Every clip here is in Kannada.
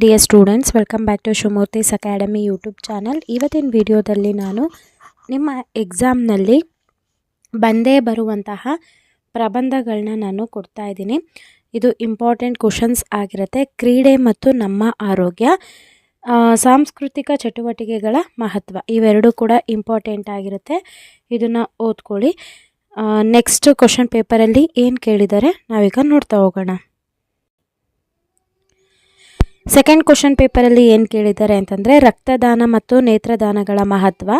Dear students, welcome back to Shivamurthy's academy YouTube channel. ಇವತ್ತಿನ ವಿಡಿಯೋದಲ್ಲಿ ನಾನು ನಿಮ್ಮ ಎಕ್ಸಾಮ್ನಲ್ಲಿ ಬಂದೇ ಬರುವಂತಹ ಪ್ರಬಂಧಗಳನ್ನ ನಾನು ಕೊಡ್ತಾ ಇದ್ದೀನಿ. ಇದು ಇಂಪಾರ್ಟೆಂಟ್ ಕ್ವಶನ್ಸ್ ಆಗಿರುತ್ತೆ. ಕ್ರೀಡೆ ಮತ್ತು ನಮ್ಮ ಆರೋಗ್ಯ, ಸಾಂಸ್ಕೃತಿಕ ಚಟುವಟಿಕೆಗಳ ಮಹತ್ವ, ಇವೆರಡೂ ಕೂಡ ಇಂಪಾರ್ಟೆಂಟ್ ಆಗಿರುತ್ತೆ. ಇದನ್ನು ಓದ್ಕೊಳ್ಳಿ. ನೆಕ್ಸ್ಟ್ ಕ್ವಶನ್ ಪೇಪರಲ್ಲಿ ಏನು ಕೇಳಿದ್ದಾರೆ ನಾವೀಗ ನೋಡ್ತಾ ಹೋಗೋಣ. ಸೆಕೆಂಡ್ ಕ್ವಶನ್ ಪೇಪರಲ್ಲಿ ಏನು ಕೇಳಿದ್ದಾರೆ ಅಂತಂದರೆ, ರಕ್ತದಾನ ಮತ್ತು ನೇತ್ರದಾನಗಳ ಮಹತ್ವ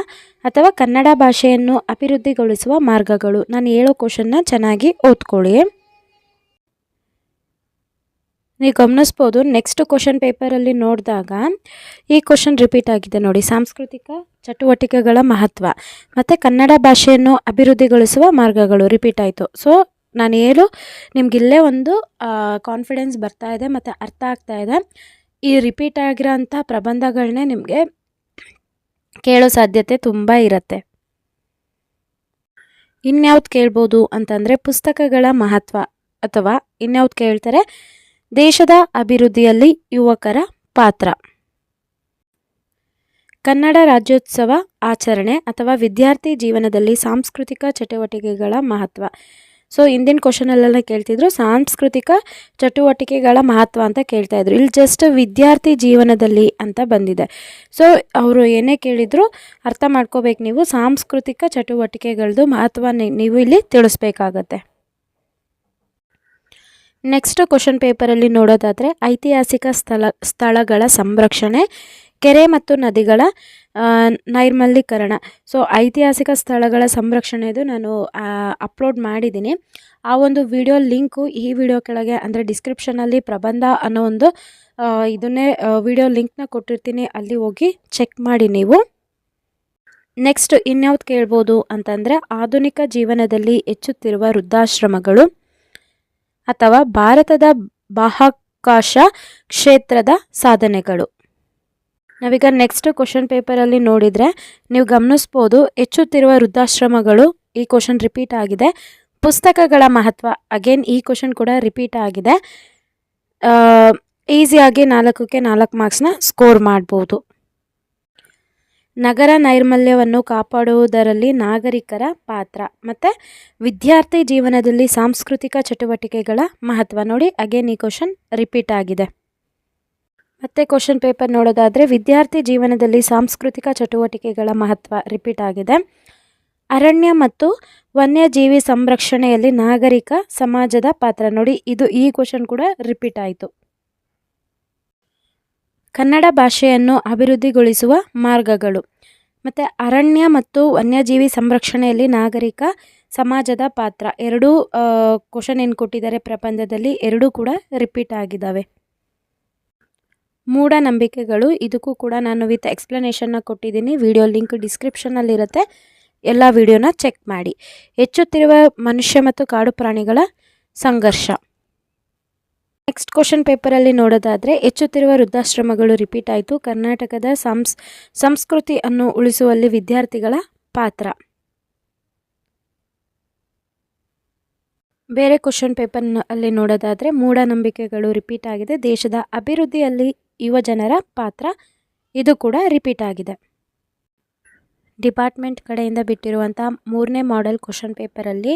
ಅಥವಾ ಕನ್ನಡ ಭಾಷೆಯನ್ನು ಅಭಿವೃದ್ಧಿಗೊಳಿಸುವ ಮಾರ್ಗಗಳು. ನಾನು ಹೇಳೋ ಕ್ವಶನ್ನ ಚೆನ್ನಾಗಿ ಓದ್ಕೊಳ್ಳಿ. ನೀವು ಗಮನಿಸ್ಬೋದು, ನೆಕ್ಸ್ಟ್ ಕ್ವಶನ್ ಪೇಪರಲ್ಲಿ ನೋಡಿದಾಗ ಈ ಕ್ವಶನ್ ರಿಪೀಟ್ ಆಗಿದೆ ನೋಡಿ. ಸಾಂಸ್ಕೃತಿಕ ಚಟುವಟಿಕೆಗಳ ಮಹತ್ವ ಮತ್ತು ಕನ್ನಡ ಭಾಷೆಯನ್ನು ಅಭಿವೃದ್ಧಿಗೊಳಿಸುವ ಮಾರ್ಗಗಳು ರಿಪೀಟ್ ಆಯಿತು. ಸೊ ನಾನು ನಿಮಗಿಲ್ಲೇ ಒಂದು ಕಾನ್ಫಿಡೆನ್ಸ್ ಬರ್ತಾ ಇದೆ ಮತ್ತು ಅರ್ಥ ಆಗ್ತಾ ಇದೆ. ಈ ರಿಪೀಟ್ ಆಗಿರೋಂಥ ಪ್ರಬಂಧಗಳನ್ನೇ ನಿಮಗೆ ಕೇಳೋ ಸಾಧ್ಯತೆ ತುಂಬ ಇರುತ್ತೆ. ಇನ್ಯಾವ್ದು ಕೇಳ್ಬೋದು ಅಂತಂದರೆ, ಪುಸ್ತಕಗಳ ಮಹತ್ವ ಅಥವಾ ಇನ್ಯಾವ್ದು ಕೇಳ್ತಾರೆ, ದೇಶದ ಅಭಿವೃದ್ಧಿಯಲ್ಲಿ ಯುವಕರ ಪಾತ್ರ, ಕನ್ನಡ ರಾಜ್ಯೋತ್ಸವ ಆಚರಣೆ ಅಥವಾ ವಿದ್ಯಾರ್ಥಿ ಜೀವನದಲ್ಲಿ ಸಾಂಸ್ಕೃತಿಕ ಚಟುವಟಿಕೆಗಳ ಮಹತ್ವ. ಸೊ ಹಿಂದಿನ ಕ್ವಶನಲ್ಲೆಲ್ಲ ಕೇಳ್ತಿದ್ರು ಸಾಂಸ್ಕೃತಿಕ ಚಟುವಟಿಕೆಗಳ ಮಹತ್ವ ಅಂತ ಕೇಳ್ತಾ ಇದ್ರು. ಇಲ್ಲಿ ಜಸ್ಟ್ ವಿದ್ಯಾರ್ಥಿ ಜೀವನದಲ್ಲಿ ಅಂತ ಬಂದಿದೆ. ಸೊ ಅವರು ಏನೇ ಕೇಳಿದ್ರು ಅರ್ಥ ಮಾಡ್ಕೋಬೇಕು ನೀವು. ಸಾಂಸ್ಕೃತಿಕ ಚಟುವಟಿಕೆಗಳದ್ದು ಮಹತ್ವ ನೀವು ಇಲ್ಲಿ ತಿಳಿಸ್ಬೇಕಾಗತ್ತೆ. ನೆಕ್ಸ್ಟ್ ಕ್ವಶನ್ ಪೇಪರಲ್ಲಿ ನೋಡೋದಾದರೆ, ಐತಿಹಾಸಿಕ ಸ್ಥಳಗಳ ಸಂರಕ್ಷಣೆ, ಕೆರೆ ಮತ್ತು ನದಿಗಳ ನೈರ್ಮಲೀಕರಣ. ಸೊ ಐತಿಹಾಸಿಕ ಸ್ಥಳಗಳ ಸಂರಕ್ಷಣೆದು ನಾನು ಅಪ್ಲೋಡ್ ಮಾಡಿದ್ದೀನಿ. ಆ ಒಂದು ವಿಡಿಯೋ ಲಿಂಕು ಈ ವಿಡಿಯೋ ಕೆಳಗೆ ಅಂದರೆ ಡಿಸ್ಕ್ರಿಪ್ಷನಲ್ಲಿ ಪ್ರಬಂಧ ಅನ್ನೋ ಒಂದು ಇದನ್ನೇ ವಿಡಿಯೋ ಲಿಂಕ್ನ ಕೊಟ್ಟಿರ್ತೀನಿ, ಅಲ್ಲಿ ಹೋಗಿ ಚೆಕ್ ಮಾಡಿ ನೀವು. ನೆಕ್ಸ್ಟ್ ಇನ್ಯಾವ್ದು ಕೇಳ್ಬೋದು ಅಂತಂದರೆ, ಆಧುನಿಕ ಜೀವನದಲ್ಲಿ ಹೆಚ್ಚುತ್ತಿರುವ ವೃದ್ಧಾಶ್ರಮಗಳು ಅಥವಾ ಭಾರತದ ಬಾಹ್ಯಾಕಾಶ ಕ್ಷೇತ್ರದ ಸಾಧನೆಗಳು. ನಾವೀಗ ನೆಕ್ಸ್ಟ್ ಕ್ವಶನ್ ಪೇಪರಲ್ಲಿ ನೋಡಿದರೆ ನೀವು ಗಮನಿಸ್ಬೋದು, ಹೆಚ್ಚುತ್ತಿರುವ ವೃದ್ಧಾಶ್ರಮಗಳು, ಈ ಕ್ವಶನ್ ರಿಪೀಟ್ ಆಗಿದೆ. ಪುಸ್ತಕಗಳ ಮಹತ್ವ, ಅಗೇನ್ ಈ ಕ್ವಶನ್ ಕೂಡ ರಿಪೀಟ್ ಆಗಿದೆ. ಈಸಿಯಾಗಿ 4ಕ್ಕೆ 4 ಮಾರ್ಕ್ಸ್ನ ಸ್ಕೋರ್ ಮಾಡ್ಬೋದು. ನಗರ ನೈರ್ಮಲ್ಯವನ್ನು ಕಾಪಾಡುವುದರಲ್ಲಿ ನಾಗರಿಕರ ಪಾತ್ರ ಮತ್ತು ವಿದ್ಯಾರ್ಥಿ ಜೀವನದಲ್ಲಿ ಸಾಂಸ್ಕೃತಿಕ ಚಟುವಟಿಕೆಗಳ ಮಹತ್ವ. ನೋಡಿ, ಅಗೇನ್ ಈ ಕ್ವಶನ್ ರಿಪೀಟ್ ಆಗಿದೆ. ಮತ್ತು ಕ್ವಶನ್ ಪೇಪರ್ ನೋಡೋದಾದರೆ, ವಿದ್ಯಾರ್ಥಿ ಜೀವನದಲ್ಲಿ ಸಾಂಸ್ಕೃತಿಕ ಚಟುವಟಿಕೆಗಳ ಮಹತ್ವ ರಿಪೀಟ್ ಆಗಿದೆ. ಅರಣ್ಯ ಮತ್ತು ವನ್ಯಜೀವಿ ಸಂರಕ್ಷಣೆಯಲ್ಲಿ ನಾಗರಿಕ ಸಮಾಜದ ಪಾತ್ರ. ನೋಡಿ, ಈ ಕ್ವಶನ್ ಕೂಡ ರಿಪೀಟ್ ಆಯಿತು. ಕನ್ನಡ ಭಾಷೆಯನ್ನು ಅಭಿವೃದ್ಧಿಗೊಳಿಸುವ ಮಾರ್ಗಗಳು ಮತ್ತು ಅರಣ್ಯ ಮತ್ತು ವನ್ಯಜೀವಿ ಸಂರಕ್ಷಣೆಯಲ್ಲಿ ನಾಗರಿಕ ಸಮಾಜದ ಪಾತ್ರ. ಎರಡೂ ಕ್ವಶನ್ ಏನು ಕೊಟ್ಟಿದ್ದಾರೆ ಪ್ರಬಂಧದಲ್ಲಿ, ಎರಡೂ ಕೂಡ ರಿಪೀಟ್ ಆಗಿದ್ದಾವೆ. ಮೂಢನಂಬಿಕೆಗಳು, ಇದಕ್ಕೂ ಕೂಡ ನಾನು ವಿತ್ ಎಕ್ಸ್ಪ್ಲನೇಷನ್ನ ಕೊಟ್ಟಿದ್ದೀನಿ. ವಿಡಿಯೋ ಲಿಂಕ್ ಡಿಸ್ಕ್ರಿಪ್ಷನಲ್ಲಿರುತ್ತೆ, ಎಲ್ಲ ವಿಡಿಯೋನ ಚೆಕ್ ಮಾಡಿ. ಹೆಚ್ಚುತ್ತಿರುವ ಮನುಷ್ಯ ಮತ್ತು ಕಾಡು ಪ್ರಾಣಿಗಳ ಸಂಘರ್ಷ. ನೆಕ್ಸ್ಟ್ ಕ್ವಶನ್ ಪೇಪರಲ್ಲಿ ನೋಡೋದಾದರೆ, ಹೆಚ್ಚುತ್ತಿರುವ ವೃದ್ಧಾಶ್ರಮಗಳು ರಿಪೀಟ್ ಆಯಿತು. ಕರ್ನಾಟಕದ ಸಂಸ್ಕೃತಿಯನ್ನು ಉಳಿಸುವಲ್ಲಿ ವಿದ್ಯಾರ್ಥಿಗಳ ಪಾತ್ರ. ಬೇರೆ ಕ್ವಶನ್ ಪೇಪರ್ನಲ್ಲಿ ನೋಡೋದಾದರೆ, ಮೂಢನಂಬಿಕೆಗಳು ರಿಪೀಟ್ ಆಗಿದೆ. ದೇಶದ ಅಭಿವೃದ್ಧಿಯಲ್ಲಿ ಯುವಜನರ ಪಾತ್ರ, ಇದು ಕೂಡ ರಿಪೀಟ್ ಆಗಿದೆ. ಡಿಪಾರ್ಟ್ಮೆಂಟ್ ಕಡೆಯಿಂದ ಬಿಟ್ಟಿರುವಂಥ 3ನೇ ಮಾಡೆಲ್ ಕ್ವಶನ್ ಪೇಪರಲ್ಲಿ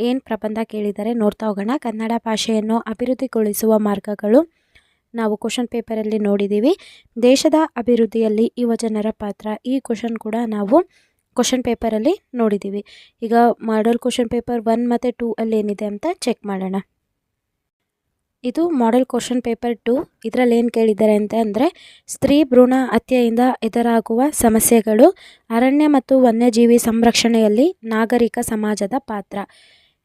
ಏನು ಪ್ರಬಂಧ ಕೇಳಿದ್ದಾರೆ ನೋಡ್ತಾ ಹೋಗೋಣ. ಕನ್ನಡ ಭಾಷೆಯನ್ನು ಅಭಿವೃದ್ಧಿಗೊಳಿಸುವ ಮಾರ್ಗಗಳು ನಾವು ಕ್ವಶನ್ ಪೇಪರಲ್ಲಿ ನೋಡಿದ್ದೀವಿ. ದೇಶದ ಅಭಿವೃದ್ಧಿಯಲ್ಲಿ ಯುವಜನರ ಪಾತ್ರ, ಈ ಕ್ವಶನ್ ಕೂಡ ನಾವು ಕ್ವಶನ್ ಪೇಪರಲ್ಲಿ ನೋಡಿದ್ದೀವಿ. ಈಗ ಮಾಡೆಲ್ ಕ್ವಶನ್ ಪೇಪರ್ 1 ಮತ್ತು 2 ಅಲ್ಲಿ ಏನಿದೆ ಅಂತ ಚೆಕ್ ಮಾಡೋಣ. ಇದು ಮಾಡೆಲ್ ಕ್ವಶನ್ ಪೇಪರ್ 2. ಇದರಲ್ಲಿ ಏನು ಕೇಳಿದ್ದಾರೆ ಅಂತ ಅಂದರೆ, ಸ್ತ್ರೀ ಭ್ರೂಣ ಹತ್ಯೆಯಿಂದ ಎದುರಾಗುವ ಸಮಸ್ಯೆಗಳು, ಅರಣ್ಯ ಮತ್ತು ವನ್ಯಜೀವಿ ಸಂರಕ್ಷಣೆಯಲ್ಲಿ ನಾಗರಿಕ ಸಮಾಜದ ಪಾತ್ರ.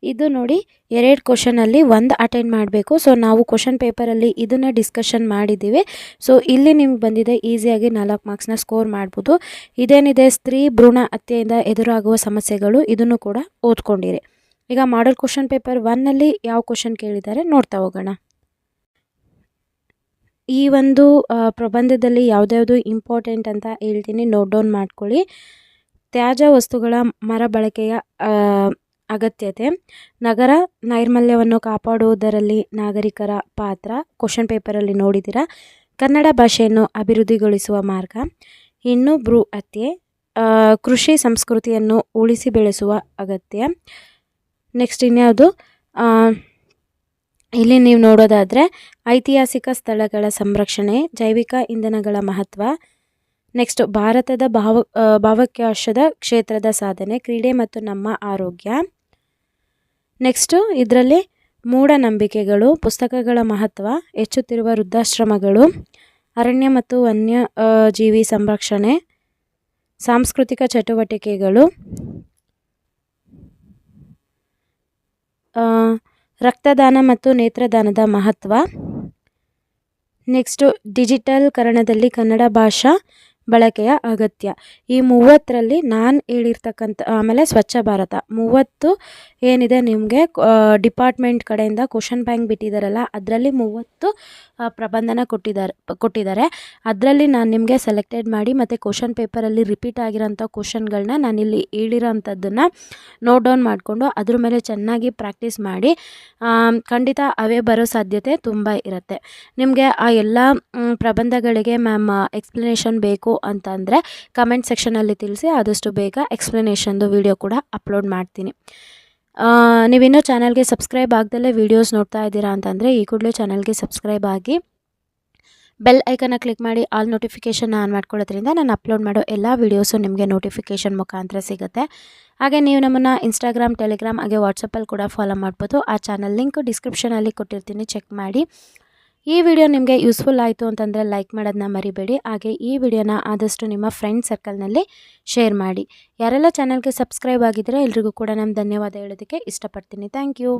ಇದು ನೋಡಿ, 2 ಕ್ವಶನಲ್ಲಿ 1 ಅಟೆಂಡ್ ಮಾಡಬೇಕು. ಸೊ ನಾವು ಕ್ವಶನ್ ಪೇಪರಲ್ಲಿ ಇದನ್ನು ಡಿಸ್ಕಷನ್ ಮಾಡಿದ್ದೀವಿ. ಸೊ ಇಲ್ಲಿ ನಿಮ್ಗೆ ಬಂದಿದೆ, ಈಸಿಯಾಗಿ 4 ಮಾರ್ಕ್ಸ್ನ ಸ್ಕೋರ್ ಮಾಡ್ಬೋದು. ಇದೇನಿದೆ, ಸ್ತ್ರೀ ಭ್ರೂಣ ಹತ್ಯೆಯಿಂದ ಎದುರಾಗುವ ಸಮಸ್ಯೆಗಳು, ಇದನ್ನು ಕೂಡ ಓದ್ಕೊಂಡಿರಿ. ಈಗ ಮಾಡೆಲ್ ಕ್ವಶನ್ ಪೇಪರ್ 1ನಲ್ಲಿ ಯಾವ ಕ್ವಶನ್ ಕೇಳಿದ್ದಾರೆ ನೋಡ್ತಾ ಹೋಗೋಣ. ಈ ಒಂದು ಪ್ರಬಂಧದಲ್ಲಿ ಯಾವುದ್ಯಾವುದು ಇಂಪಾರ್ಟೆಂಟ್ ಅಂತ ಹೇಳ್ತೀನಿ, ನೋಟ್ ಡೌನ್ ಮಾಡ್ಕೊಳ್ಳಿ. ತ್ಯಾಜ್ಯ ವಸ್ತುಗಳ ಮರುಬಳಕೆಯ ಅಗತ್ಯತೆ, ನಗರ ನೈರ್ಮಲ್ಯವನ್ನು ಕಾಪಾಡುವುದರಲ್ಲಿ ನಾಗರಿಕರ ಪಾತ್ರ, ಕ್ವಶನ್ ಪೇಪರಲ್ಲಿ ನೋಡಿದ್ದೀರಾ. ಕನ್ನಡ ಭಾಷೆಯನ್ನು ಅಭಿವೃದ್ಧಿಗೊಳಿಸುವ ಮಾರ್ಗ, ಹೆಣ್ಣು ಭ್ರೂ ಹತ್ಯೆ, ಕೃಷಿ ಸಂಸ್ಕೃತಿಯನ್ನು ಉಳಿಸಿ ಬೆಳೆಸುವ ಅಗತ್ಯ. ನೆಕ್ಸ್ಟ್ ಇನ್ಯಾವುದು, ಇಲ್ಲಿ ನೀವು ನೋಡೋದಾದರೆ ಐತಿಹಾಸಿಕ ಸ್ಥಳಗಳ ಸಂರಕ್ಷಣೆ, ಜೈವಿಕ ಇಂಧನಗಳ ಮಹತ್ವ. ನೆಕ್ಸ್ಟ್ ಭಾರತದ ಬಾಹ್ಯಾಕಾಶದ ಕ್ಷೇತ್ರದ ಸಾಧನೆ, ಕ್ರೀಡೆ ಮತ್ತು ನಮ್ಮ ಆರೋಗ್ಯ. ನೆಕ್ಸ್ಟು ಇದರಲ್ಲಿ ಮೂಢನಂಬಿಕೆಗಳು, ಪುಸ್ತಕಗಳ ಮಹತ್ವ, ಹೆಚ್ಚುತ್ತಿರುವ ವೃದ್ಧಾಶ್ರಮಗಳು, ಅರಣ್ಯ ಮತ್ತು ವನ್ಯ ಜೀವಿ ಸಂರಕ್ಷಣೆ, ಸಾಂಸ್ಕೃತಿಕ ಚಟುವಟಿಕೆಗಳು, ರಕ್ತದಾನ ಮತ್ತು ನೇತ್ರದಾನದ ಮಹತ್ವ. ನೆಕ್ಸ್ಟು ಡಿಜಿಟಲ್ಕರಣದಲ್ಲಿ ಕನ್ನಡ ಭಾಷಾ ಬಳಕೆಯ ಅಗತ್ಯ. ಈ 30ರಲ್ಲಿ ನಾನು ಹೇಳಿರ್ತಕ್ಕಂಥ, ಆಮೇಲೆ ಸ್ವಚ್ಛ ಭಾರತ 30 ಏನಿದೆ ನಿಮಗೆ ಡಿಪಾರ್ಟ್ಮೆಂಟ್ ಕಡೆಯಿಂದ ಕ್ವಶನ್ ಬ್ಯಾಂಕ್ ಬಿಟ್ಟಿದ್ದಾರಲ್ಲ, ಅದರಲ್ಲಿ 30 ಪ್ರಬಂಧನ ಕೊಟ್ಟಿದ್ದಾರೆ. ಅದರಲ್ಲಿ ನಾನು ನಿಮಗೆ ಸೆಲೆಕ್ಟೆಡ್ ಮಾಡಿ ಮತ್ತು ಕ್ವಶನ್ ಪೇಪರಲ್ಲಿ ರಿಪೀಟ್ ಆಗಿರೋಂಥ ಕ್ವಶನ್ಗಳನ್ನ ನಾನಿಲ್ಲಿ ಹೇಳಿರೋಂಥದ್ದನ್ನು ನೋಟ್ ಡೌನ್ ಮಾಡಿಕೊಂಡು ಅದ್ರ ಮೇಲೆ ಚೆನ್ನಾಗಿ ಪ್ರಾಕ್ಟೀಸ್ ಮಾಡಿ, ಖಂಡಿತ ಅವೇ ಬರೋ ಸಾಧ್ಯತೆ ತುಂಬ ಇರುತ್ತೆ. ನಿಮಗೆ ಆ ಎಲ್ಲ ಪ್ರಬಂಧಗಳಿಗೆ ಮ್ಯಾಮ್ ಎಕ್ಸ್ಪ್ಲನೇಷನ್ ಬೇಕು ಅಂತ ಅಂದರೆ ಕಮೆಂಟ್ ಸೆಕ್ಷನಲ್ಲಿ ತಿಳಿಸಿ, ಆದಷ್ಟು ಬೇಗ ಎಕ್ಸ್ಪ್ಲನೇಷನ್ದು ವಿಡಿಯೋ ಕೂಡ ಅಪ್ಲೋಡ್ ಮಾಡ್ತೀನಿ. ನೀವಿನ್ನೂ ಚಾನಲ್ಗೆ ಸಬ್ಸ್ಕ್ರೈಬ್ ಆಗ್ದಲೇ ವೀಡಿಯೋಸ್ ನೋಡ್ತಾ ಇದ್ದೀರಾ ಅಂತಂದರೆ ಈ ಕೂಡಲೇ ಚಾನಲ್ಗೆ ಸಬ್ಸ್ಕ್ರೈಬ್ ಆಗಿ ಬೆಲ್ ಐಕನ್ನ ಕ್ಲಿಕ್ ಮಾಡಿ ಆಲ್ ನೋಟಿಫಿಕೇಷನ್ ಆನ್ ಮಾಡ್ಕೊಳ್ಳೋದ್ರಿಂದ ನಾನು ಅಪ್ಲೋಡ್ ಮಾಡೋ ಎಲ್ಲ ವೀಡಿಯೋಸು ನಿಮಗೆ ನೋಟಿಫಿಕೇಷನ್ ಮುಖಾಂತರ ಸಿಗುತ್ತೆ. ಹಾಗೆ ನೀವು ನಮ್ಮನ್ನು ಇನ್ಸ್ಟಾಗ್ರಾಮ್, ಟೆಲಿಗ್ರಾಮ್ ಹಾಗೆ ವಾಟ್ಸಪ್ಪಲ್ಲಿ ಕೂಡ ಫಾಲೋ ಮಾಡ್ಬೋದು. ಆ ಚಾನಲ್ ಲಿಂಕ್ ಡಿಸ್ಕ್ರಿಪ್ಷನಲ್ಲಿ ಕೊಟ್ಟಿರ್ತೀನಿ, ಚೆಕ್ ಮಾಡಿ. ಈ ವಿಡಿಯೋ ನಿಮಗೆ ಯೂಸ್ಫುಲ್ ಆಯಿತು ಅಂತಂದರೆ ಲೈಕ್ ಮಾಡೋದನ್ನ ಮರಿಬೇಡಿ. ಹಾಗೆ ಈ ವಿಡಿಯೋನ ಆದಷ್ಟು ನಿಮ್ಮ ಫ್ರೆಂಡ್ ಸರ್ಕಲ್ನಲ್ಲಿ ಶೇರ್ ಮಾಡಿ. ಯಾರೆಲ್ಲ ಚಾನಲ್ಗೆ ಸಬ್ಸ್ಕ್ರೈಬ್ ಆಗಿದ್ದೀರಾ ಎಲ್ರಿಗೂ ಕೂಡ ನಾನು ಧನ್ಯವಾದ ಹೇಳೋದಕ್ಕೆ ಇಷ್ಟಪಡ್ತೀನಿ. Thank you.